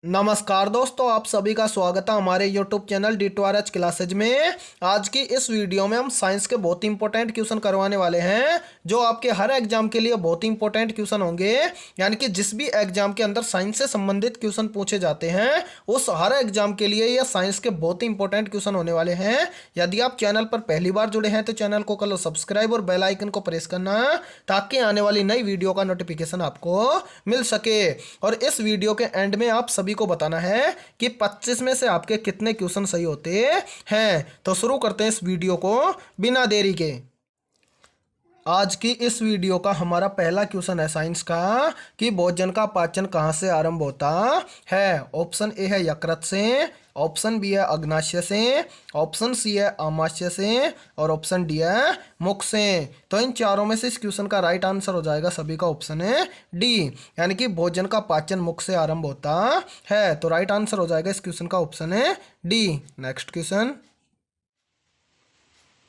नमस्कार दोस्तों, आप सभी का स्वागत है हमारे YouTube चैनल D2RH क्लासेज में। आज की इस वीडियो में हम साइंस के बहुत इंपॉर्टेंट क्वेश्चन करवाने वाले हैं, जो आपके हर एग्जाम के लिए बहुत इंपॉर्टेंट क्वेश्चन होंगे। यानी कि जिस भी एग्जाम के अंदर साइंस से संबंधित क्वेश्चन पूछे जाते हैं, उस हर एग्जाम के लिए ये साइंस के बहुत इंपॉर्टेंट क्वेश्चन होने वाले हैं। यदि आप चैनल पर पहली बार जुड़े हैं तो चैनल को कर लो सब्सक्राइब और बेल आइकन को प्रेस करना, ताकि आने वाली नई वीडियो का नोटिफिकेशन आपको मिल सके। और इस वीडियो के एंड में आप सभी को बताना है कि 25 में से आपके कितने क्वेश्चन सही होते हैं। तो शुरू करते हैं इस वीडियो को बिना देरी के। आज की इस वीडियो का हमारा पहला क्वेश्चन है साइंस का कि भोजन का पाचन कहाँ से आरंभ होता है। ऑप्शन ए है यकृत से, ऑप्शन बी है अग्नाशय से, ऑप्शन सी है आमाशय से और ऑप्शन डी है मुख से। तो इन चारों में से इस क्वेश्चन का राइट आंसर हो जाएगा सभी का ऑप्शन है डी, यानी कि भोजन का पाचन मुख से आरंभ होता है। तो राइट आंसर हो जाएगा इस क्वेश्चन का ऑप्शन है डी।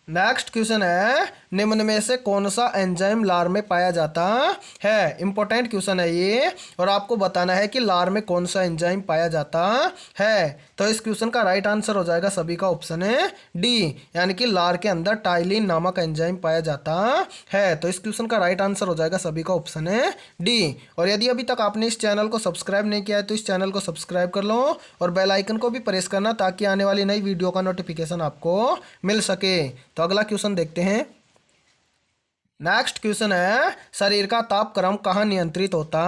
नेक्स्ट क्वेश्चन है निम्न में से कौन सा एंजाइम लार में पाया जाता है। इंपॉर्टेंट क्वेश्चन है ये, और आपको बताना है कि लार में कौन सा एंजाइम पाया जाता है। तो इस क्वेश्चन का राइट आंसर हो जाएगा सभी का ऑप्शन है डी, यानी कि लार के अंदर टाइलिन नामक एंजाइम पाया जाता है। तो इस क्वेश्चन का राइट आंसर हो जाएगा सभी का ऑप्शन है डी। और यदि अभी तक आपने इस चैनल को सब्सक्राइब नहीं किया है तो इस चैनल को सब्सक्राइब कर लो और बेल आइकन को भी प्रेस करना, ताकि आने वाली नई वीडियो का नोटिफिकेशन आपको मिल सके। तो अगला क्वेश्चन देखते हैं। नेक्स्ट क्वेश्चन है शरीर का तापक्रम कहाँ नियंत्रित होता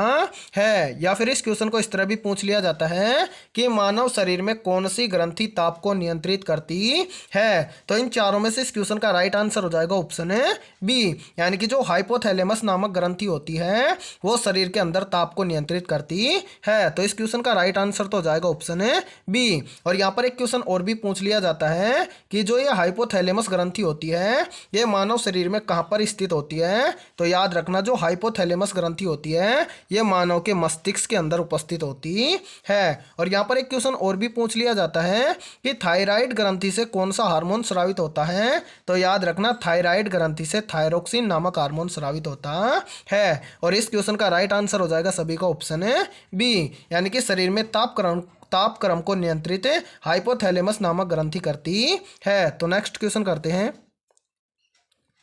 है। या फिर इस क्वेश्चन को इस तरह भी पूछ लिया जाता है कि मानव शरीर में कौन सी ग्रंथि ताप को नियंत्रित करती है। तो इन चारों में से इस क्वेश्चन का राइट आंसर हो जाएगा ऑप्शन है बी, यानी कि जो हाइपोथैलेमस नामक ग्रंथि होती है वो शरीर के अंदर ताप को नियंत्रित करती है। तो इस क्वेश्चन का राइट आंसर तो हो जाएगा ऑप्शन है बी। और यहाँ पर एक क्वेश्चन और भी पूछ लिया जाता है कि जो ये हाइपोथैलेमस ग्रंथि होती है ये मानव शरीर में कहाँ पर स्थित होती है। तो याद रखना, जो हाइपोथैलेमस ग्रंथि होती है ये मानव के मस्तिष्क के अंदर उपस्थित होती है। और यहाँ पर एक क्वेश्चन और भी पूछ लिया जाता है कि थायराइड ग्रंथि से कौन सा हार्मोन स्रावित होता है। तो याद रखना, थायराइड ग्रंथि से थायरोक्सिन नामक हार्मोन स्रावित होता है। और इस क्वेश्चन का राइट आंसर हो जाएगा सभी का ऑप्शन है बी, यानी कि शरीर में तापक्रम को नियंत्रित हाइपोथैलेमस नामक ग्रंथि करती है। तो नेक्स्ट क्वेश्चन करते हैं।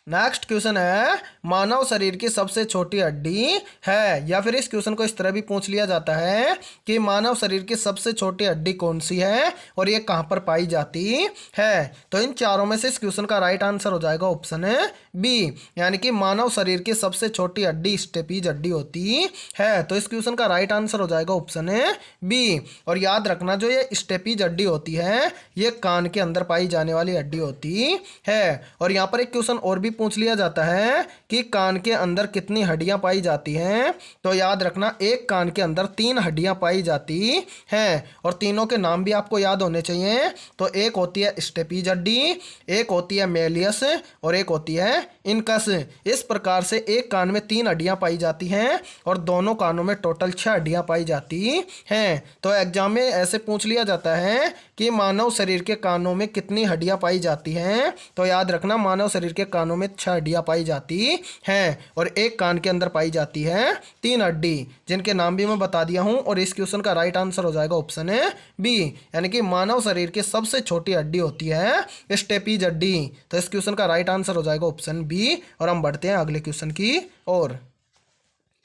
नेक्स्ट क्वेश्चन है मानव शरीर की सबसे छोटी हड्डी है। या फिर इस क्वेश्चन को इस तरह भी पूछ लिया जाता है कि मानव शरीर की सबसे छोटी हड्डी कौन सी है और ये कहाँ पर पाई जाती है। तो इन चारों में से इस क्वेश्चन का राइट आंसर हो जाएगा ऑप्शन है बी, यानी कि मानव शरीर की सबसे छोटी हड्डी स्टेपीज हड्डी होती है। तो इस क्वेश्चन का राइट आंसर हो जाएगा ऑप्शन है बी। और याद रखना, जो ये स्टेपीज हड्डी होती है ये कान के अंदर पाई जाने वाली हड्डी होती है। और यहाँ पर एक क्वेश्चन और भी पूछ लिया जाता है कि कान के अंदर कितनी हड्डियां पाई जाती हैं। तो याद रखना, एक कान के अंदर 3 हड्डियां पाई जाती हैं और तीनों के नाम भी आपको याद होने चाहिए। तो एक होती है स्टेपीज हड्डी, एक होती है मेलियस और एक होती है इनकस। इस प्रकार से एक कान में 3 हड्डियां पाई जाती हैं और दोनों कानों में टोटल 6 हड्डियां पाई जाती हैं। तो एग्जाम में ऐसे पूछ लिया जाता है कि मानव शरीर के कानों में कितनी हड्डियां पाई जाती हैं। तो याद रखना, मानव शरीर के कानों में 6 हड्डियां पाई जाती हैं और एक कान के अंदर पाई जाती है 3 हड्डी, जिनके नाम भी मैं बता दिया हूं। और इस क्वेश्चन का राइट आंसर हो जाएगा ऑप्शन है बी, यानी कि मानव शरीर की सबसे छोटी हड्डी होती है स्टेपीज हड्डी। तो इस क्वेश्चन का राइट आंसर हो जाएगा ऑप्शन बी। और हम बढ़ते हैं अगले क्वेश्चन की ओर।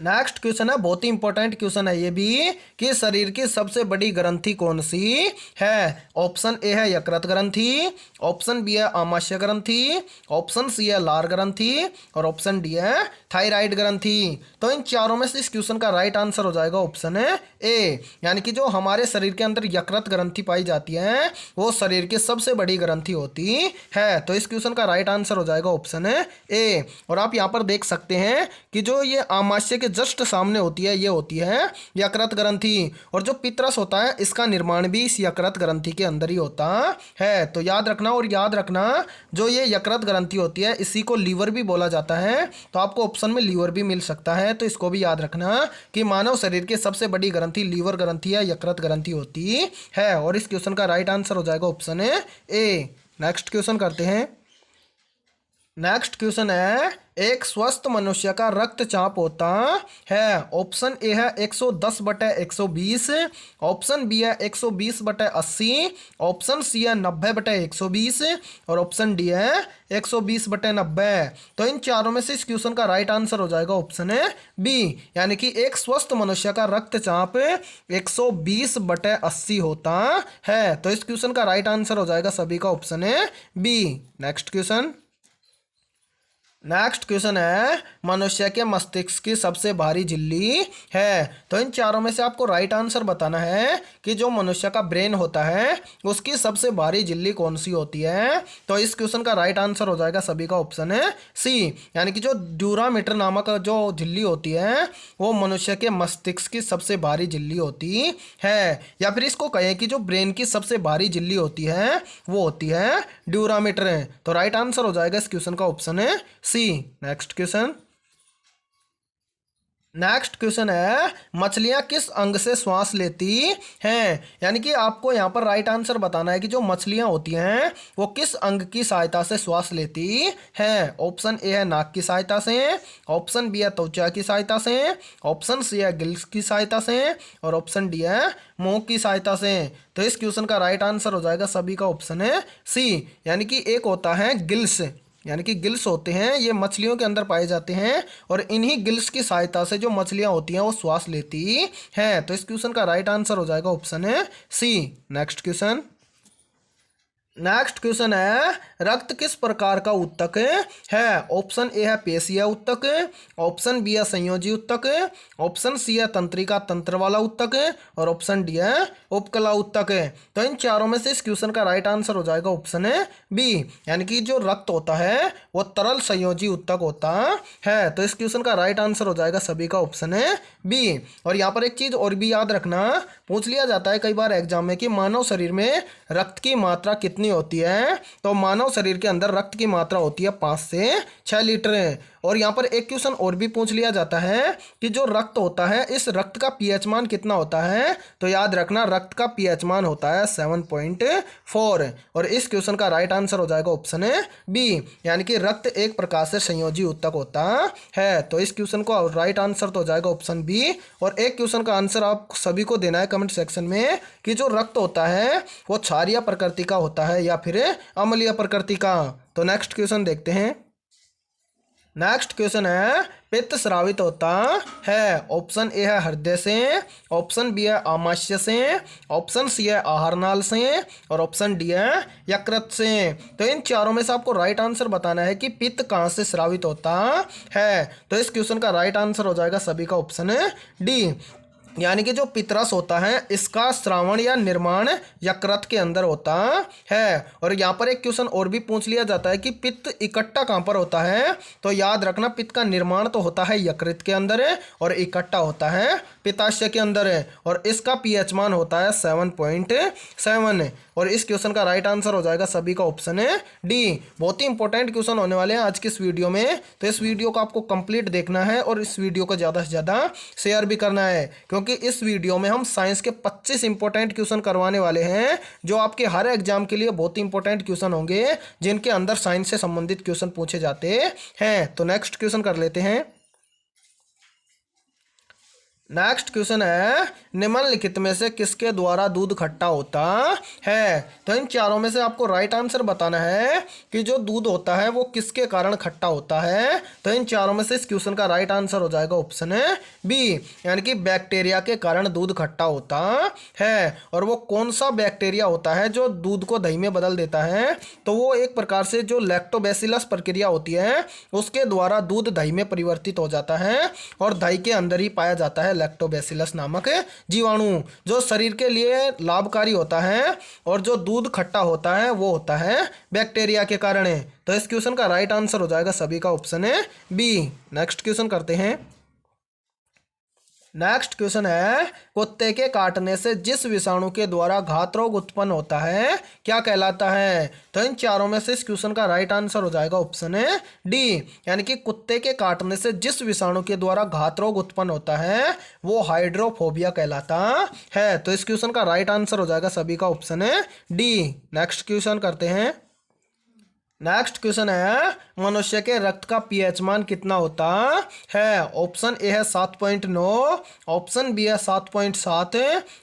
नेक्स्ट क्वेश्चन है बहुत ही इंपॉर्टेंट क्वेश्चन है ये भी, कि शरीर की सबसे बड़ी ग्रंथि कौन सी है। ऑप्शन ए है यकृत ग्रंथि, ऑप्शन बी है आमाशय ग्रंथि, ऑप्शन सी है लार ग्रंथि और ऑप्शन डी है थायराइड ग्रंथि। तो इन चारों में से इस क्वेश्चन का राइट आंसर हो जाएगा ऑप्शन है ए, यानी कि जो हमारे शरीर के अंदर यकृत ग्रंथि पाई जाती है वो शरीर की सबसे बड़ी ग्रंथि होती है। तो इस क्वेश्चन का राइट आंसर हो जाएगा ऑप्शन है ए। और आप यहाँ पर देख सकते हैं कि जो ये आमाशय के जस्ट सामने होती है ये होती है यकृत ग्रंथि, और जो पित्रस होता है इसका निर्माण भी इस यकृत ग्रंथि के अंदर ही होता है। तो याद रखना, और याद रखना जो ये यकृत ग्रंथि होती है इसी को लीवर भी बोला जाता है। तो आपको ऑप्शन में लीवर भी मिल सकता है, तो इसको भी याद रखना कि मानव शरीर की सबसे बड़ी ग्रंथि लीवर ग्रंथि या यकृत ग्रंथि होती है। और इस क्वेश्चन का राइट आंसर हो जाएगा ऑप्शन है ए। नेक्स्ट क्वेश्चन करते हैं। नेक्स्ट क्वेश्चन है, एक स्वस्थ मनुष्य का रक्तचाप होता है। ऑप्शन ए है 110/120, ऑप्शन बी है 120/80, ऑप्शन सी है 90/120 और ऑप्शन डी है 120/90। तो इन चारों में से इस क्वेश्चन का राइट आंसर हो जाएगा ऑप्शन है बी, यानी कि एक स्वस्थ मनुष्य का रक्तचाप 120/80 होता है। तो इस क्वेश्चन का राइट आंसर हो जाएगा सभी का ऑप्शन है B. Next question, next question है, मनुष्य के मस्तिष्क की सबसे भारी झिल्ली है। तो इन चारों में से आपको राइट आंसर बताना है कि जो मनुष्य का ब्रेन होता है उसकी सबसे भारी झिल्ली कौन सी होती है। तो इस क्वेश्चन का राइट आंसर हो जाएगा सभी का ऑप्शन है सी, यानी कि जो ड्यूरामीटर नामक जो झिल्ली होती है वो मनुष्य के मस्तिष्क की सबसे भारी झिल्ली होती है, या फिर इसको कहें कि जो ब्रेन की सबसे भारी झिल्ली होती है वो होती है ड्यूरामीटर। तो राइट आंसर हो जाएगा इस क्वेश्चन का ऑप्शन है C. Next question, next question है, मछलियां किस अंग से श्वास लेती हैं। यानी कि आपको यहाँ पर राइट आंसर बताना है कि जो मछलियां होती हैं वो किस अंग की सहायता से श्वास लेती हैं। ऑप्शन ए है नाक की सहायता से, ऑप्शन बी है त्वचा की सहायता से, ऑप्शन सी है गिल्स की सहायता से और ऑप्शन डी है मुंह की सहायता से। तो इस क्वेश्चन का राइट आंसर हो जाएगा सभी का ऑप्शन है सी, यानी कि एक होता है गिल्स, यानी कि गिल्स होते हैं ये मछलियों के अंदर पाए जाते हैं और इन्हीं गिल्स की सहायता से जो मछलियां होती हैं वो श्वास लेती हैं। तो इस क्वेश्चन का राइट आंसर हो जाएगा ऑप्शन है C. Next question, next question है, रक्त किस प्रकार का ऊतक है। ऑप्शन ए है पेशीय ऊतक, ऑप्शन बी है संयोजी ऊतक, ऑप्शन सी है तंत्रिका तंत्र वाला ऊतक और ऑप्शन डी है उपकला ऊतक। तो इन चारों में से इस क्वेश्चन का राइट आंसर हो जाएगा ऑप्शन है बी, यानी कि जो रक्त होता है वो तरल संयोजी ऊतक होता है। तो इस क्वेश्चन का राइट आंसर हो जाएगा सभी का ऑप्शन है बी। और यहाँ पर एक चीज और भी याद रखना, पूछ लिया जाता है कई बार एग्जाम में कि मानव शरीर में रक्त की मात्रा कितनी होती है। तो मानव शरीर के अंदर रक्त की मात्रा होती है 5 से 6 लीटर। और यहाँ पर एक क्वेश्चन और भी पूछ लिया जाता है कि जो रक्त होता है इस रक्त का पीएच मान कितना होता है। तो याद रखना रक्त का पीएच मान होता है 7.4 और इस क्वेश्चन का राइट आंसर हो जाएगा ऑप्शन है बी, यानी कि रक्त एक प्रकार से संयोजी ऊतक होता है। तो इस क्वेश्चन को राइट आंसर तो हो जाएगा ऑप्शन बी। और एक क्वेश्चन का आंसर आप सभी को देना है कमेंट सेक्शन में कि जो रक्त होता है वो क्षारीय प्रकृति का होता है या फिर अम्लीय प्रकृति का। तो नेक्स्ट क्वेश्चन देखते हैं। नेक्स्ट क्वेश्चन है, पित्त स्रावित होता है। ऑप्शन ए है हृदय से, ऑप्शन बी है आमाशय से, ऑप्शन सी है आहार नाल से और ऑप्शन डी है यकृत से। तो इन चारों में से आपको राइट आंसर बताना है कि पित्त कहाँ से स्रावित होता है। तो इस क्वेश्चन का राइट आंसर हो जाएगा सभी का ऑप्शन है डी, यानी कि जो पितरस होता है इसका श्रावण या निर्माण यकृत के अंदर होता है। और यहाँ पर एक क्वेश्चन और भी पूछ लिया जाता है कि पित्त इकट्ठा कहाँ पर होता है। तो याद रखना पित्त का निर्माण तो होता है यकृत के अंदर और इकट्ठा होता है पित्ताशय के अंदर और इसका पीएच मान होता है 7.7। और इस क्वेश्चन का राइट आंसर हो जाएगा सभी का ऑप्शन है डी। बहुत ही इंपॉर्टेंट क्वेश्चन होने वाले हैं आज की इस वीडियो में, तो इस वीडियो को आपको कंप्लीट देखना है और इस वीडियो को ज़्यादा से ज़्यादा शेयर भी करना है, क्योंकि इस वीडियो में हम साइंस के 25 इंपॉर्टेंट क्वेश्चन करवाने वाले हैं जो आपके हर एग्जाम के लिए बहुत ही इंपॉर्टेंट क्वेश्चन होंगे जिनके अंदर साइंस से संबंधित क्वेश्चन पूछे जाते हैं। तो नेक्स्ट क्वेश्चन कर लेते हैं। नेक्स्ट क्वेश्चन है, निम्नलिखित में से किसके द्वारा दूध खट्टा होता है। तो इन चारों में से आपको राइट आंसर बताना है कि जो दूध होता है वो किसके कारण खट्टा होता है। तो इन चारों में से इस क्वेश्चन का राइट आंसर हो जाएगा ऑप्शन है बी, यानी कि बैक्टीरिया के कारण दूध खट्टा होता है। और वो कौन सा बैक्टीरिया होता है जो दूध को दही में बदल देता है। तो वो एक प्रकार से जो लैक्टोबैसिलस प्रक्रिया होती है उसके द्वारा दूध दही में परिवर्तित हो जाता है और दही के अंदर ही पाया जाता है लैक्टोबैसिलस नामक जीवाणु जो शरीर के लिए लाभकारी होता है। और जो दूध खट्टा होता है वो होता है बैक्टीरिया के कारण। तो इस क्वेश्चन का राइट आंसर हो जाएगा सभी का ऑप्शन है बी। नेक्स्ट क्वेश्चन करते हैं। नेक्स्ट क्वेश्चन है, कुत्ते के काटने से जिस विषाणु के द्वारा घात रोग उत्पन्न होता है क्या कहलाता है। तो इन चारों में से इस क्वेश्चन का राइट आंसर हो जाएगा ऑप्शन है डी, यानी कि कुत्ते के काटने से जिस विषाणु के द्वारा घात रोग उत्पन्न होता है वो हाइड्रोफोबिया कहलाता है। तो इस क्वेश्चन का राइट आंसर हो जाएगा सभी का ऑप्शन है डी। नेक्स्ट क्वेश्चन करते हैं। नेक्स्ट क्वेश्चन है मनुष्य के रक्त का पीएच मान कितना होता है। ऑप्शन ए है 7.9, ऑप्शन बी है 7.7,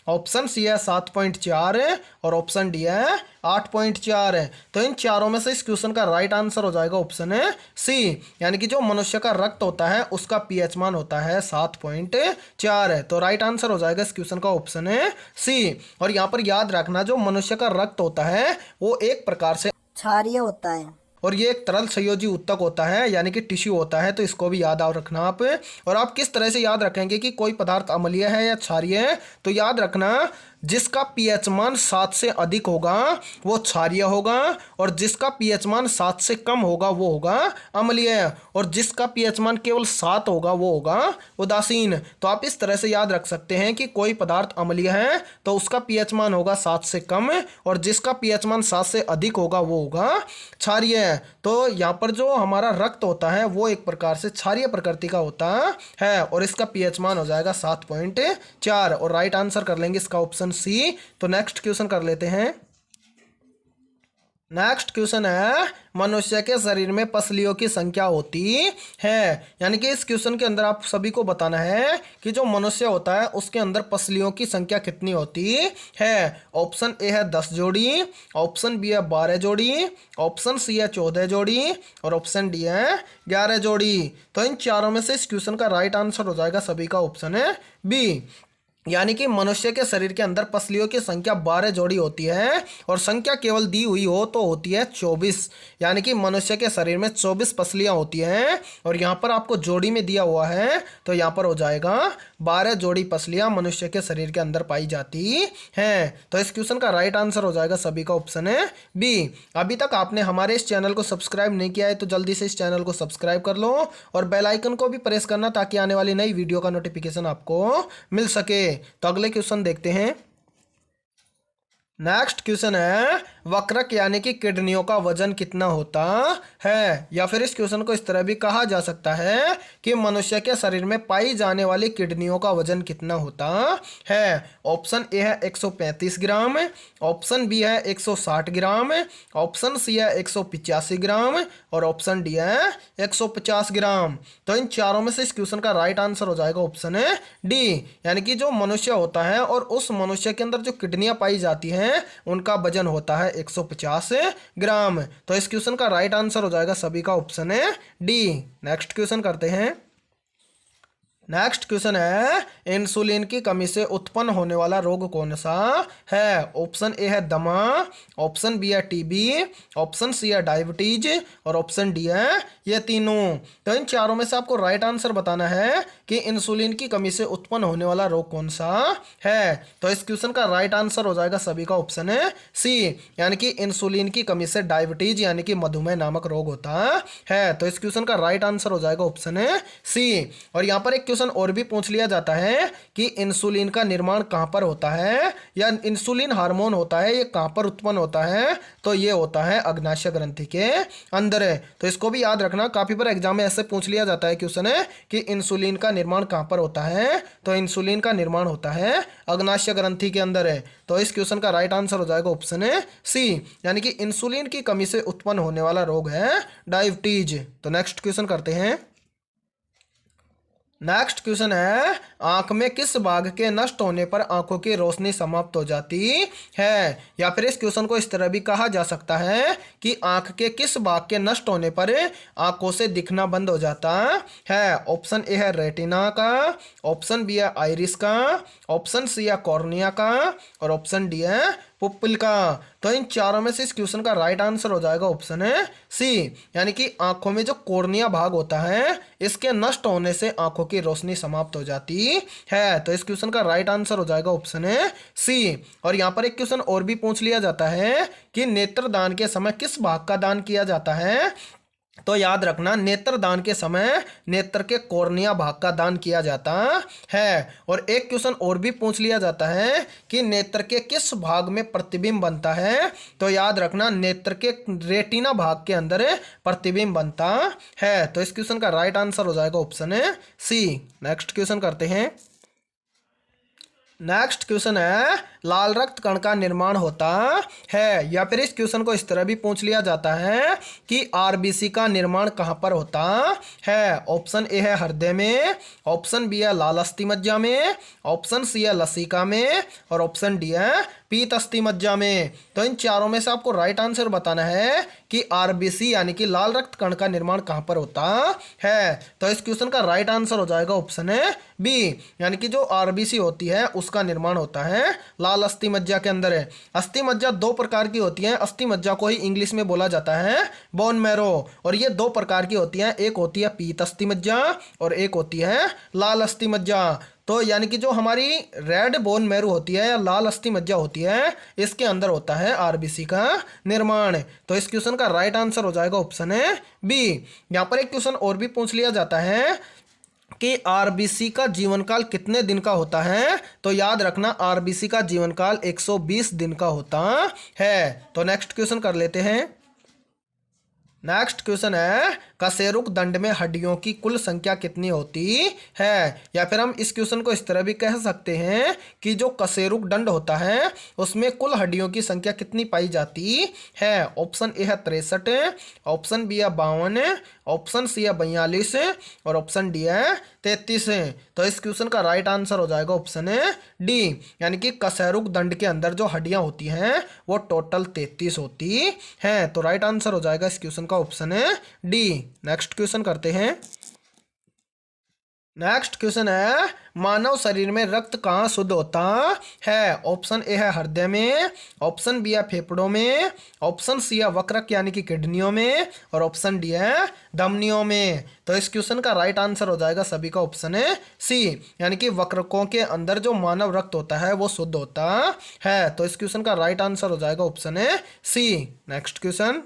ऑप्शन सी है 7.4 और ऑप्शन डी है 8.4। तो इन चारों में से इस क्वेश्चन का राइट आंसर हो जाएगा ऑप्शन है सी, यानी कि जो मनुष्य का रक्त होता है उसका पीएच मान होता है 7.4। तो राइट आंसर हो जाएगा इस क्वेश्चन का ऑप्शन है सी। और यहाँ पर याद रखना जो मनुष्य का रक्त होता है वो एक प्रकार से क्षारीय होता है और ये एक तरल संयोजी ऊतक होता है, यानी कि टिश्यू होता है। तो इसको भी याद रखना आप। और आप किस तरह से याद रखेंगे कि कोई पदार्थ अम्लीय है या क्षारीय है, तो याद रखना जिसका पीएच मान 7 से अधिक होगा वो क्षारीय होगा, और जिसका पीएच मान 7 से कम होगा वो होगा अम्लीय, और जिसका पीएच मान केवल 7 होगा वो होगा उदासीन। तो आप इस तरह से याद रख सकते हैं कि कोई पदार्थ अम्लीय है तो उसका पीएच मान होगा 7 से कम, और जिसका पीएच मान 7 से अधिक होगा वो होगा क्षारीय। तो यहाँ पर जो हमारा रक्त होता है वो एक प्रकार से क्षारीय प्रकृति का होता है, और इसका पीएच मान हो जाएगा 7.4 और राइट आंसर कर लेंगे इसका ऑप्शन सी। तो नेक्स्ट क्वेश्चन कर लेते हैं। नेक्स्ट क्वेश्चन है मनुष्य के शरीर में पसलियों की संख्या होती है, यानी कि इस क्वेश्चन के अंदर आप सभी को बताना है कि जो मनुष्य होता है उसके अंदर पसलियों की संख्या कितनी होती है। ऑप्शन ए है 10 जोड़ी, ऑप्शन बी है 12 जोड़ी, ऑप्शन सी है 14 जोड़ी और ऑप्शन डी है 11 जोड़ी। तो इन चारों में से इस क्वेश्चन का राइट आंसर हो जाएगा सभी का ऑप्शन है बी, यानी कि मनुष्य के शरीर के अंदर पसलियों की संख्या 12 जोड़ी होती है, और संख्या केवल दी हुई हो तो होती है 24, यानी कि मनुष्य के शरीर में 24 पसलियां होती हैं, और यहाँ पर आपको जोड़ी में दिया हुआ है तो यहाँ पर हो जाएगा 12 जोड़ी पसलियां मनुष्य के शरीर के अंदर पाई जाती हैं। तो इस क्वेश्चन का राइट आंसर हो जाएगा सभी का ऑप्शन है बी। अभी तक आपने हमारे इस चैनल को सब्सक्राइब नहीं किया है तो जल्दी से इस चैनल को सब्सक्राइब कर लो, और बेल आइकन को भी प्रेस करना ताकि आने वाली नई वीडियो का नोटिफिकेशन आपको मिल सके। तो अगले क्वेश्चन देखते हैं। नेक्स्ट क्वेश्चन है वक्रक यानी कि किडनियों का वजन कितना होता है, या फिर इस क्वेश्चन को इस तरह भी कहा जा सकता है कि मनुष्य के शरीर में पाई जाने वाली किडनियों का वजन कितना होता है। ऑप्शन ए है 135 ग्राम, ऑप्शन बी है 160 ग्राम, ऑप्शन सी है 185 ग्राम और ऑप्शन डी है 150 ग्राम। तो इन चारों में से इस क्वेश्चन का राइट आंसर हो जाएगा ऑप्शन है डी, यानी कि जो मनुष्य होता है और उस मनुष्य के अंदर जो किडनियां पाई जाती हैं उनका वजन होता है 150 ग्राम। तो इस क्वेश्चन का राइट आंसर हो जाएगा सभी का ऑप्शन है डी। नेक्स्ट क्वेश्चन करते हैं। नेक्स्ट क्वेश्चन है इंसुलिन की कमी से उत्पन्न होने वाला रोग कौन सा है। ऑप्शन ए है दमा, ऑप्शन बी है टीबी, ऑप्शन सी है डायबिटीज और ऑप्शन डी है ये तीनों। तो इन चारों में से आपको राइट आंसर बताना है कि इंसुलिन की कमी से उत्पन्न होने वाला रोग कौन सा है। तो इस क्वेश्चन का राइट आंसर हो जाएगा सभी का ऑप्शन है सी, यानी कि इंसुलिन की कमी से डायबिटीज यानी कि मधुमेह नामक रोग होता है। तो इस क्वेश्चन का राइट आंसर हो जाएगा ऑप्शन है सी। और यहाँ पर एक क्वेश्चन और भी पूछ लिया जाता है कि इंसुलिन का निर्माण कहां पर होता है, या इंसुलिन हार्मोन होता है ये कहां पर उत्पन्न होता है, तो ये होता है अग्नाशय ग्रंथि के अंदर है। तो इसको भी याद रखना, काफी बार एग्जाम में ऐसे पूछ लिया जाता है क्वेश्चन है कि इंसुलिन का निर्माण कहां पर होता है, तो इंसुलिन का निर्माण होता है अग्नाशय ग्रंथि के अंदर है। तो इस क्वेश्चन का राइट आंसर हो जाएगा ऑप्शन है सी, यानी कि इंसुलिन की कमी से उत्पन्न होने वाला रोग है डायबिटीज। तो नेक्स्ट क्वेश्चन करते हैं। नेक्स्ट क्वेश्चन है आंख में किस भाग के नष्ट होने पर आंखों की रोशनी समाप्त हो जाती है, या फिर इस क्वेश्चन को इस तरह भी कहा जा सकता है कि आंख के किस भाग के नष्ट होने पर आंखों से दिखना बंद हो जाता है। ऑप्शन ए है रेटिना का, ऑप्शन बी है आइरिस का, ऑप्शन सी है कॉर्निया का और ऑप्शन डी है पुपिल का। तो इन चारों में से इस क्वेश्चन का राइट आंसर हो जाएगा ऑप्शन है सी, यानी कि आंखों में जो कॉर्निया भाग होता है इसके नष्ट होने से आंखों की रोशनी समाप्त हो जाती है। तो इस क्वेश्चन का राइट आंसर हो जाएगा ऑप्शन है सी। और यहाँ पर एक क्वेश्चन और भी पूछ लिया जाता है कि नेत्रदान के समय किस भाग का दान किया जाता है, तो याद रखना नेत्रदान के समय नेत्र के कॉर्निया भाग का दान किया जाता है। और एक क्वेश्चन और भी पूछ लिया जाता है कि नेत्र के किस भाग में प्रतिबिंब बनता है, तो याद रखना नेत्र के रेटिना भाग के अंदर प्रतिबिंब बनता है। तो इस क्वेश्चन का राइट आंसर हो जाएगा ऑप्शन है सी। नेक्स्ट क्वेश्चन करते हैं। नेक्स्ट क्वेश्चन है लाल रक्त कण का निर्माण होता है, या फिर इस क्वेश्चन को इस तरह भी पूछ लिया जाता है कि आरबीसी का निर्माण कहाँ पर होता है। ऑप्शन ए है हृदय में, ऑप्शन बी है लाल अस्थि मज्जा में, ऑप्शन सी है लसिका में और ऑप्शन डी है पीत अस्थि मज्जा में। तो इन चारों में से आपको राइट आंसर बताना है कि आरबीसी यानी कि लाल रक्त कण का निर्माण कहाँ पर होता है। तो इस क्वेश्चन का राइट आंसर हो जाएगा ऑप्शन है बी, यानी कि जो आरबीसी होती है उसका निर्माण होता है लाल अस्थि मज्जा के अंदर है। अस्थि मज्जा दो प्रकार की होती है, अस्थि मज्जा को ही इंग्लिश में बोला जाता है बोन मैरो, और ये दो प्रकार की होती है, एक होती है पीत अस्थि मज्जा और एक होती है लाल अस्थि मज्जा। तो यानी कि जो हमारी रेड बोन मैरो होती है या लाल अस्थि मज्जा होती है, इसके अंदर होता है आरबीसी का निर्माण। तो इस क्वेश्चन का राइट आंसर हो जाएगा ऑप्शन है बी। यहाँ पर एक क्वेश्चन और भी पूछ लिया जाता है कि आरबीसी का जीवन काल कितने दिन का होता है। तो याद रखना आरबीसी का जीवन काल 120 दिन का होता है। तो नेक्स्ट क्वेश्चन कर लेते हैं। नेक्स्ट क्वेश्चन है कशेरुक दंड में हड्डियों की कुल संख्या कितनी होती है, या फिर हम इस क्वेश्चन को इस तरह भी कह सकते हैं कि जो कशेरुक दंड होता है उसमें कुल हड्डियों की संख्या कितनी पाई जाती है। ऑप्शन ए है 63, ऑप्शन बी है 52, ऑप्शन सी है 42 और ऑप्शन डी है 33। तो इस क्वेश्चन का राइट आंसर हो जाएगा ऑप्शन है डी, यानी कि कशेरुक दंड के अंदर जो हड्डियां होती हैं वो टोटल 33 होती हैं। तो राइट आंसर हो जाएगा इस क्वेश्चन का ऑप्शन है डी। नेक्स्ट क्वेश्चन करते हैं। नेक्स्ट क्वेश्चन है मानव शरीर में रक्त कहाँ शुद्ध होता है। ऑप्शन ए है हृदय में, ऑप्शन बी है फेफड़ों में, ऑप्शन सी है वक्रक यानी कि किडनियों में और ऑप्शन डी है धमनियों में। तो इस क्वेश्चन का राइट आंसर हो जाएगा सभी का ऑप्शन है सी, यानी कि वक्रकों के अंदर जो मानव रक्त होता है वो शुद्ध होता है। तो इस क्वेश्चन का राइट आंसर हो जाएगा ऑप्शन है C. Next question.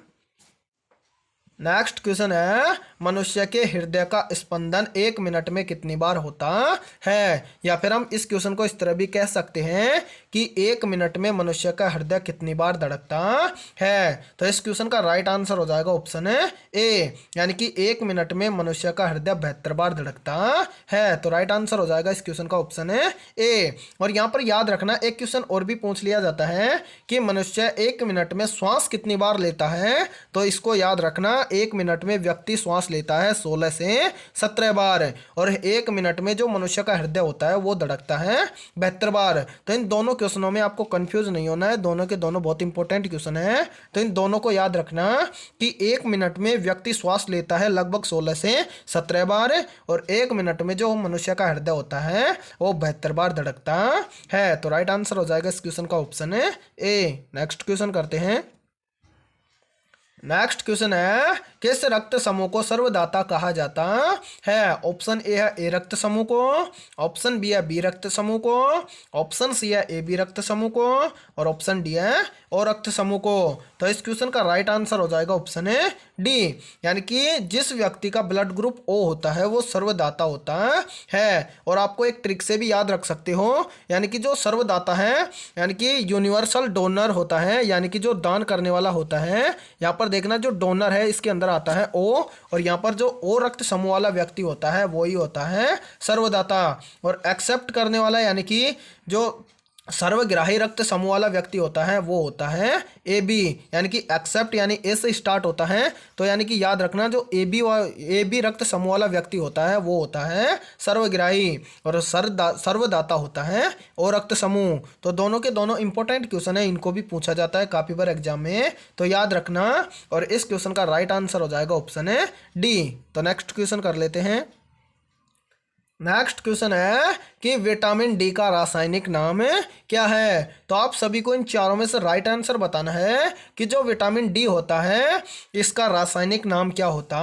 Next question है मनुष्य के हृदय का स्पंदन 1 मिनट में कितनी बार होता है, या फिर हम इस क्वेश्चन को इस तरह भी कह सकते हैं कि 1 मिनट में मनुष्य का हृदय कितनी बार धड़कता है। तो इस क्वेश्चन का राइट आंसर हो जाएगा ऑप्शन है ए, यानी कि 1 मिनट में मनुष्य का हृदय 72 बार धड़कता है। तो राइट आंसर हो जाएगा इस क्वेश्चन का ऑप्शन है ए। और यहाँ पर याद रखना एक क्वेश्चन और भी पूछ लिया जाता है कि मनुष्य 1 मिनट में श्वास कितनी बार लेता है। तो इसको याद रखना 1 मिनट में व्यक्ति श्वास लेता है 16 से 17 बार, और 1 मिनट में जो मनुष्य का हृदय होता है वो धड़कता है 72 बार। तो इन दोनों क्वेश्चनों में आपको कंफ्यूज नहीं होना है, दोनों के दोनों बहुत इंपॉर्टेंट क्वेश्चन है। तो इन दोनों को याद रखना कि 1 मिनट में व्यक्ति श्वास लेता है लगभग 16 से 17 बार, और 1 मिनट में जो मनुष्य का हृदय होता है वो 72 बार धड़कता है। तो राइट आंसर हो जाएगा इस क्वेश्चन का ऑप्शन है ए। नेक्स्ट क्वेश्चन करते हैं। नेक्स्ट क्वेश्चन है किस रक्त समूह को सर्वदाता कहा जाता है। ऑप्शन ए है ए रक्त समूह को, ऑप्शन बी है बी रक्त समूह को, ऑप्शन सी है ए बी रक्त समूह को और ऑप्शन डी है ओ रक्त समूह को। तो इस क्वेश्चन का राइट आंसर हो जाएगा ऑप्शन है डी, यानी कि जिस व्यक्ति का ब्लड ग्रुप ओ होता है वो सर्वदाता होता है। और आपको एक ट्रिक से भी याद रख सकते हो, यानी कि जो सर्वदाता है यानी कि यूनिवर्सल डोनर होता है, यानी कि जो दान करने वाला होता है। यहाँ पर देखना जो डोनर है इसके अंदर आता है ओ, और यहाँ पर जो ओ रक्त समूह वाला व्यक्ति होता है वो ही होता है सर्वदाता। और एक्सेप्ट करने वाला यानी कि जो सर्वग्राही रक्त समूह वाला व्यक्ति होता है वो होता है ए बी, यानी कि एक्सेप्ट यानी ए से स्टार्ट होता है। तो यानी कि याद रखना जो ए बी रक्त समूह वाला व्यक्ति होता है वो होता है सर्वग्राही, और सर्वदाता होता है ओ रक्त समूह। तो दोनों के दोनों इंपॉर्टेंट क्वेश्चन है, इनको भी पूछा जाता है काफी बार एग्जाम में, तो याद रखना। और इस क्वेश्चन का राइट आंसर हो जाएगा ऑप्शन है डी। तो नेक्स्ट क्वेश्चन कर लेते हैं। नेक्स्ट क्वेश्चन है कि विटामिन डी का रासायनिक नाम क्या है। तो आप सभी को इन चारों में से राइट आंसर बताना है कि जो विटामिन डी होता है इसका रासायनिक नाम क्या होता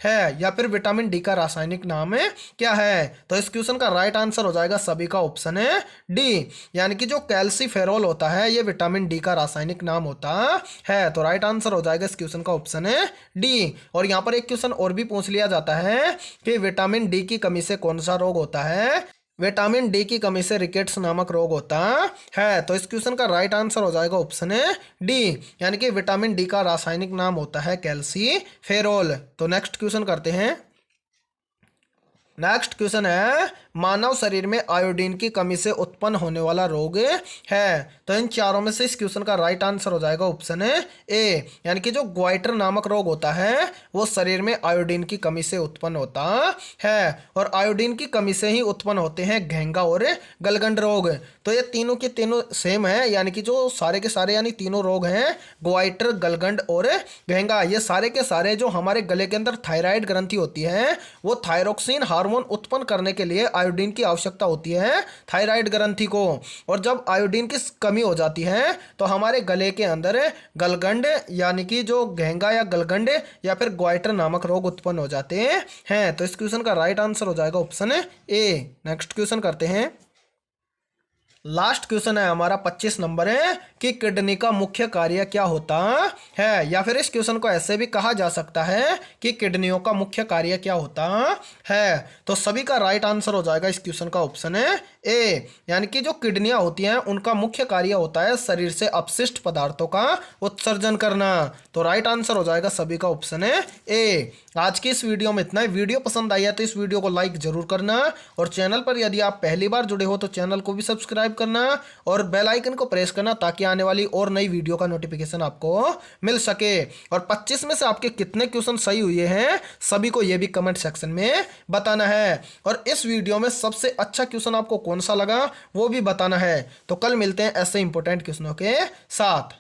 है, या फिर विटामिन डी का रासायनिक नाम क्या है। तो इस क्वेश्चन का राइट आंसर हो जाएगा सभी का ऑप्शन है डी, यानी कि जो कैल्सीफेरोल होता है ये विटामिन डी का रासायनिक नाम होता है। तो राइट आंसर हो जाएगा इस क्वेश्चन का ऑप्शन है डी। और यहाँ पर एक क्वेश्चन और भी पूछ लिया जाता है कि विटामिन डी की कमी से कौन सा रोग होता है। विटामिन डी की कमी से रिकेट्स नामक रोग होता है। तो इस क्वेश्चन का राइट आंसर हो जाएगा ऑप्शन है डी, यानी कि विटामिन डी का रासायनिक नाम होता है कैल्सीफेरोल। तो नेक्स्ट क्वेश्चन करते हैं। नेक्स्ट क्वेश्चन है मानव शरीर में आयोडीन की कमी से उत्पन्न होने वाला रोग है। तो इन चारों में से इस क्वेश्चन का राइट आंसर हो जाएगा ऑप्शन ए, यानी कि जो ग्वाइटर नामक रोग होता है वो शरीर में आयोडीन की कमी से उत्पन्न होता है, और आयोडीन की कमी से ही उत्पन्न होते हैं घेंगा और गलगंड रोग। तो ये तीनों के तीनों सेम है, यानी कि जो सारे के सारे यानी तीनों रोग हैं ग्वाइटर, गलगंड और घेंगा, ये सारे के सारे जो हमारे गले के अंदर थायराइड ग्रंथि होती है वो थायरोक्सिन हार्मोन उत्पन्न करने के लिए आयोडीन की आवश्यकता होती है थायराइड ग्रंथि को। और जब आयोडीन की कमी हो जाती है तो हमारे गले के अंदर गलगंड यानी कि जो घेंगा या गलगंड या फिर ग्वाइटर नामक रोग उत्पन्न हो जाते हैं। तो इस क्वेश्चन का राइट आंसर हो जाएगा ऑप्शन ए। नेक्स्ट क्वेश्चन करते हैं। लास्ट क्वेश्चन है हमारा 25 नंबर है कि किडनी का मुख्य कार्य क्या होता है, या फिर इस क्वेश्चन को ऐसे भी कहा जा सकता है कि किडनियों का मुख्य कार्य क्या होता है। तो सभी का राइट आंसर हो जाएगा इस क्वेश्चन का ऑप्शन है ए, यानी कि जो किडनियां होती हैं उनका मुख्य कार्य होता है शरीर से अपशिष्ट पदार्थों का उत्सर्जन करना। तो राइट आंसर हो जाएगा सभी का ऑप्शन है ए। आज की इस वीडियो में इतना ही। वीडियो पसंद आई है तो इस वीडियो को लाइक जरूर करना, और चैनल पर यदि आप पहली बार जुड़े हो तो चैनल को भी सब्सक्राइब करना और बेल आइकन को प्रेस करना, ताकि आने वाली और नई वीडियो का नोटिफिकेशन आपको मिल सके। और 25 में से आपके कितने क्वेश्चन सही हुए हैं सभी को ये भी कमेंट सेक्शन में बताना है, और इस वीडियो में सबसे अच्छा क्वेश्चन आपको कौन सा लगा वो भी बताना है। तो कल मिलते हैं ऐसे इंपॉर्टेंट क्वेश्चनों के साथ।